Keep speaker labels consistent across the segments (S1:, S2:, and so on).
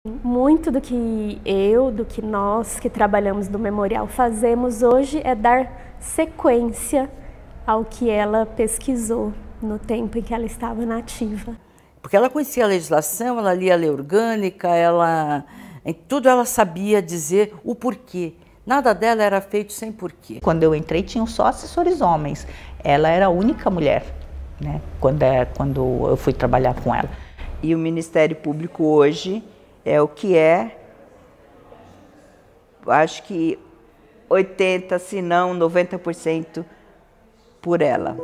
S1: Muito do que nós que trabalhamos no memorial fazemos hoje é dar sequência ao que ela pesquisou no tempo em que ela estava na ativa.
S2: Porque ela conhecia a legislação, ela lia a lei orgânica, em tudo ela sabia dizer o porquê. Nada dela era feito sem porquê.
S3: Quando eu entrei, tinham só assessores homens. Ela era a única mulher, né? Quando eu fui trabalhar com ela.
S4: E o Ministério Público hoje é o que é, acho que 80%, se não 90% por ela.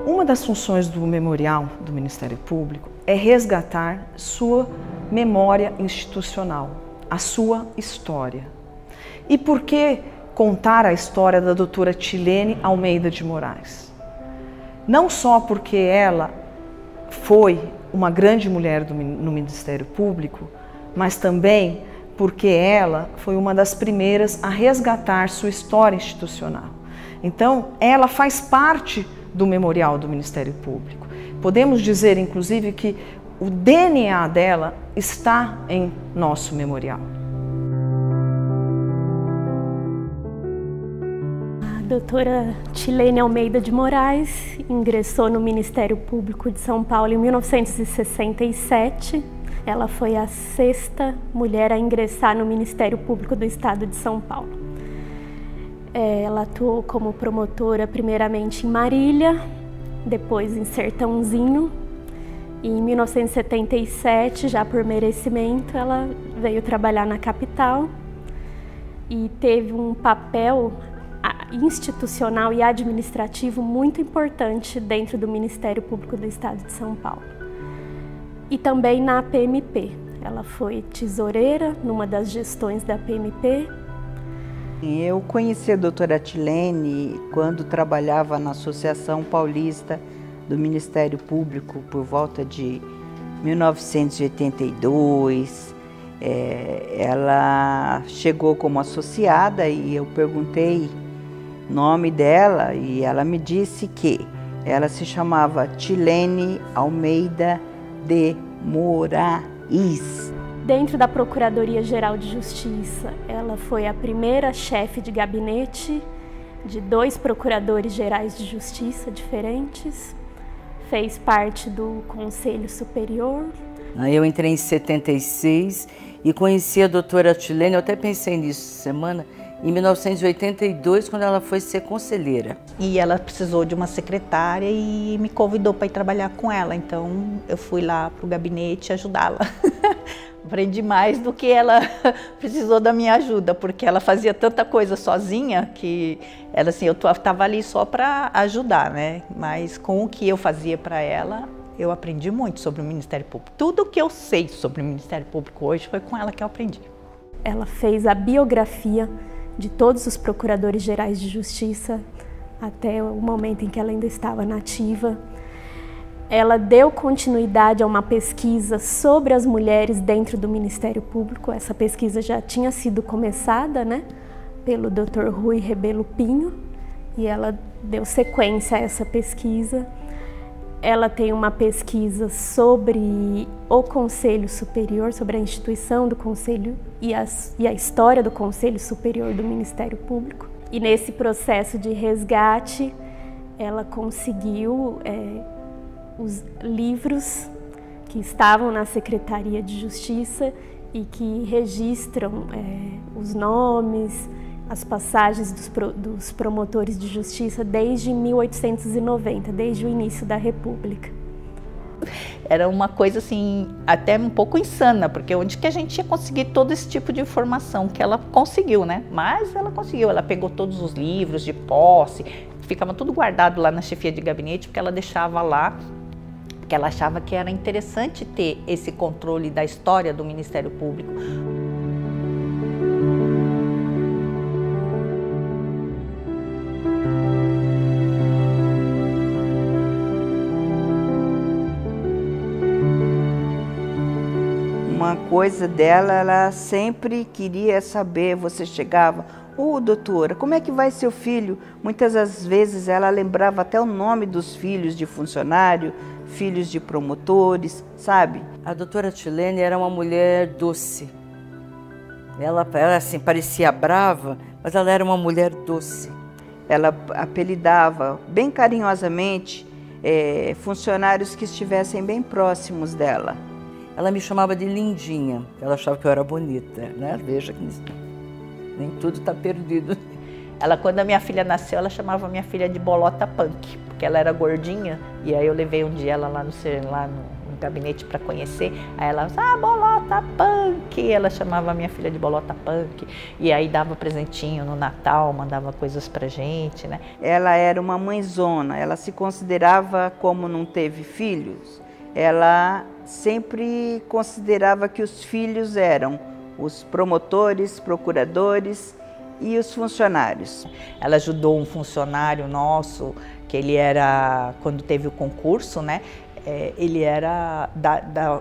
S5: Uma das funções do memorial do Ministério Público é resgatar sua memória institucional, a sua história. E por que contar a história da doutora Tilene Almeida de Moraes? Não só porque ela foi uma grande mulher no Ministério Público, mas também porque ela foi uma das primeiras a resgatar sua história institucional. Então, ela faz parte do memorial do Ministério Público. Podemos dizer, inclusive, que o DNA dela está em nosso memorial.
S1: A doutora Tilene Almeida de Moraes ingressou no Ministério Público de São Paulo em 1967. Ela foi a 6ª mulher a ingressar no Ministério Público do Estado de São Paulo. Ela atuou como promotora primeiramente em Marília, depois em Sertãozinho. E em 1977, já por merecimento, ela veio trabalhar na capital e teve um papel institucional e administrativo muito importante dentro do Ministério Público do Estado de São Paulo. E também na PMP. Ela foi tesoureira numa das gestões da PMP.
S4: Eu conheci a doutora Tilene quando trabalhava na Associação Paulista do Ministério Público por volta de 1982. Ela chegou como associada e eu perguntei o nome dela e ela me disse que ela se chamava Tilene Almeida de Moraes.
S1: Dentro da Procuradoria-Geral de Justiça, ela foi a primeira chefe de gabinete de 2 procuradores gerais de justiça diferentes. Fez parte do Conselho Superior.
S2: Eu entrei em 76 e conheci a doutora Tilene, eu até pensei nisso semana, em 1982, quando ela foi ser conselheira.
S3: E ela precisou de uma secretária e me convidou para ir trabalhar com ela. Então eu fui lá para o gabinete ajudá-la. Aprendi mais do que ela precisou da minha ajuda, porque ela fazia tanta coisa sozinha que ela, assim, eu estava ali só para ajudar, né? Mas com o que eu fazia para ela, eu aprendi muito sobre o Ministério Público. Tudo que eu sei sobre o Ministério Público hoje foi com ela que eu aprendi.
S1: Ela fez a biografia de todos os procuradores gerais de justiça até o momento em que ela ainda estava na ativa. Ela deu continuidade a uma pesquisa sobre as mulheres dentro do Ministério Público. Essa pesquisa já tinha sido começada, né, pelo Dr. Rui Rebelo Pinho, e ela deu sequência a essa pesquisa. Ela tem uma pesquisa sobre o Conselho Superior, sobre a instituição do Conselho e a história do Conselho Superior do Ministério Público. E nesse processo de resgate, ela conseguiu os livros que estavam na Secretaria de Justiça e que registram os nomes, as passagens dos promotores de justiça desde 1890, desde o início da República.
S3: Era uma coisa assim, até um pouco insana, porque onde que a gente ia conseguir todo esse tipo de informação que ela conseguiu, né? Mas ela conseguiu, ela pegou todos os livros de posse, ficava tudo guardado lá na chefia de gabinete, porque ela deixava lá, porque ela achava que era interessante ter esse controle da história do Ministério Público.
S4: uma coisa dela, ela sempre queria saber, você chegava, doutora, como é que vai seu filho? Muitas das vezes ela lembrava até o nome dos filhos de funcionário, filhos de promotores, sabe?
S2: A doutora Tilene era uma mulher doce. Ela assim, parecia brava, mas ela era uma mulher doce.
S4: Ela apelidava bem carinhosamente funcionários que estivessem bem próximos dela.
S2: Ela me chamava de lindinha, ela achava que eu era bonita, né? Veja que nem tudo está perdido.
S3: Ela, quando a minha filha nasceu, ela chamava a minha filha de bolota punk, porque ela era gordinha, e aí eu levei um dia ela lá no gabinete para conhecer, aí ela, bolota punk, ela chamava a minha filha de bolota punk, e aí dava presentinho no Natal, mandava coisas pra gente, né?
S4: Ela era uma mãezona, ela se considerava, como não teve filhos, ela sempre considerava que os filhos eram os promotores, procuradores e os funcionários.
S3: Ela ajudou um funcionário nosso, que ele era, quando teve o concurso, né? Ele era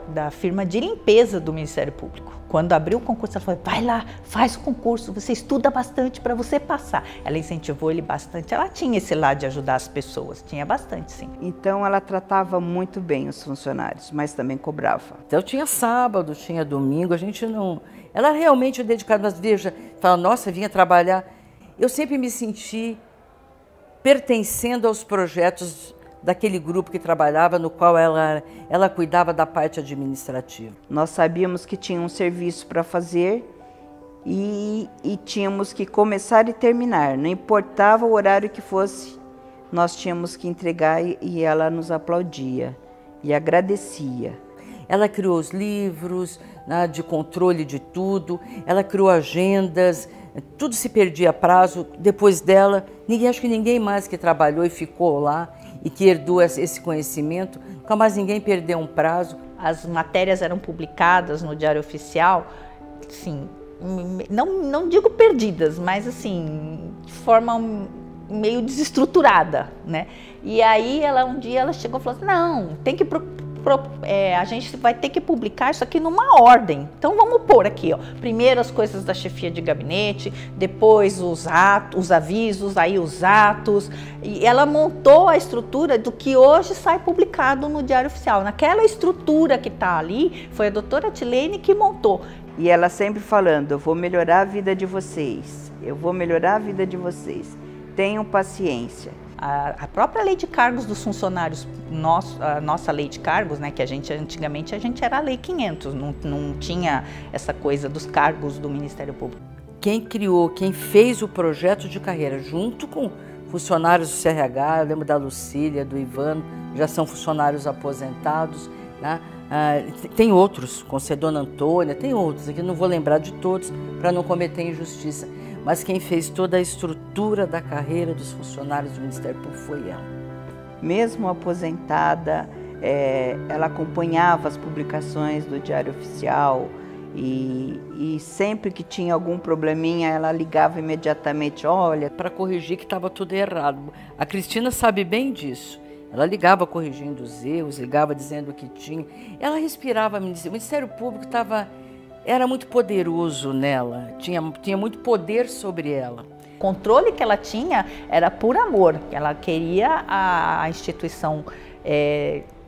S3: da firma de limpeza do Ministério Público. Quando abriu o concurso, ela falou, vai lá, faz o concurso, você estuda bastante para você passar. Ela incentivou ele bastante, ela tinha esse lado de ajudar as pessoas, tinha bastante, sim.
S4: Então ela tratava muito bem os funcionários, mas também cobrava.
S2: Então tinha sábado, tinha domingo, a gente não... Ela realmente dedicada, mas veja, fala, nossa, vinha trabalhar. Eu sempre me senti pertencendo aos projetos daquele grupo que trabalhava, no qual ela cuidava da parte administrativa.
S4: Nós sabíamos que tinha um serviço para fazer e tínhamos que começar e terminar. Não importava o horário que fosse, nós tínhamos que entregar e ela nos aplaudia e agradecia.
S2: Ela criou os livros, né, de controle de tudo, ela criou agendas, tudo se perdia a prazo. Depois dela, acho que ninguém mais que trabalhou e ficou lá e que herdou esse conhecimento, nunca mais ninguém perdeu um prazo.
S3: As matérias eram publicadas no Diário Oficial, assim, não digo perdidas, mas assim, de forma meio desestruturada, né? E aí um dia ela chegou e falou assim, não, tem que a gente vai ter que publicar isso aqui numa ordem. Então vamos pôr aqui, ó, primeiro as coisas da chefia de gabinete, depois os avisos, aí os atos. E ela montou a estrutura do que hoje sai publicado no Diário Oficial. Naquela estrutura que está ali, foi a doutora Tilene que montou.
S4: E ela sempre falando, eu vou melhorar a vida de vocês, eu vou melhorar a vida de vocês. Tenham paciência.
S3: A própria lei de cargos dos funcionários, a nossa lei de cargos, né, que antigamente a gente era a lei 500, não tinha essa coisa dos cargos do Ministério Público.
S2: Quem fez o projeto de carreira, junto com funcionários do CRH, eu lembro da Lucília, do Ivano, já são funcionários aposentados, né? Tem outros, com a Dona Antônia, tem outros, aqui não vou lembrar de todos para não cometer injustiça. Mas quem fez toda a estrutura da carreira dos funcionários do Ministério Público foi ela.
S4: Mesmo aposentada, ela acompanhava as publicações do Diário Oficial e sempre que tinha algum probleminha, ela ligava imediatamente, olha,
S2: para corrigir que estava tudo errado. A Cristina sabe bem disso. Ela ligava corrigindo os erros, ligava dizendo o que tinha. Ela respirava, o Ministério Público era muito poderoso nela, tinha muito poder sobre ela.
S3: O controle que ela tinha era por amor, ela queria a instituição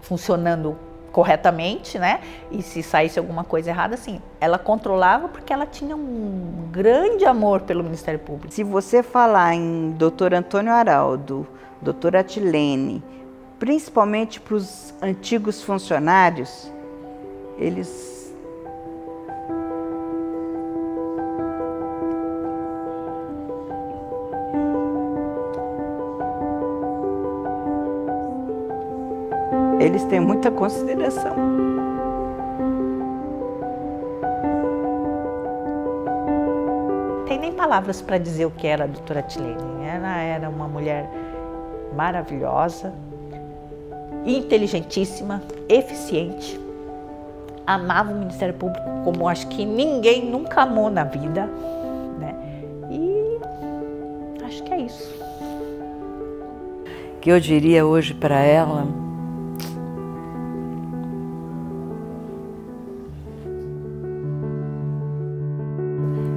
S3: funcionando corretamente, né? E se saísse alguma coisa errada, assim, ela controlava porque ela tinha um grande amor pelo Ministério Público.
S4: Se você falar em Dr. Antônio Araldo, doutora Tilene, principalmente para os antigos funcionários, eles têm muita consideração.
S3: Tem nem palavras para dizer o que era a doutora Tilene. Ela era uma mulher maravilhosa, inteligentíssima, eficiente, amava o Ministério Público como acho que ninguém nunca amou na vida, né? E acho que é isso.
S2: O que eu diria hoje para ela...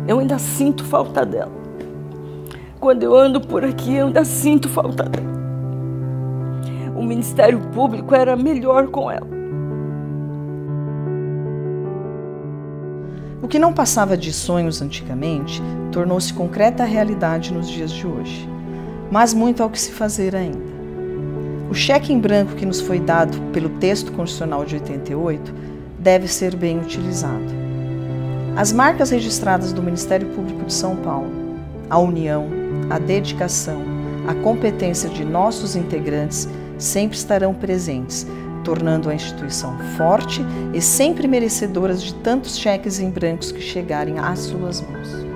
S6: eu ainda sinto falta dela. Quando eu ando por aqui, eu ainda sinto falta dela. O Ministério Público era melhor com ela.
S5: O que não passava de sonhos antigamente tornou-se concreta realidade nos dias de hoje. Mas muito há o que se fazer ainda. O cheque em branco que nos foi dado pelo texto constitucional de 88 deve ser bem utilizado. As marcas registradas do Ministério Público de São Paulo, a união, a dedicação, a competência de nossos integrantes sempre estarão presentes, tornando a instituição forte e sempre merecedoras de tantos cheques em brancos que chegarem às suas mãos.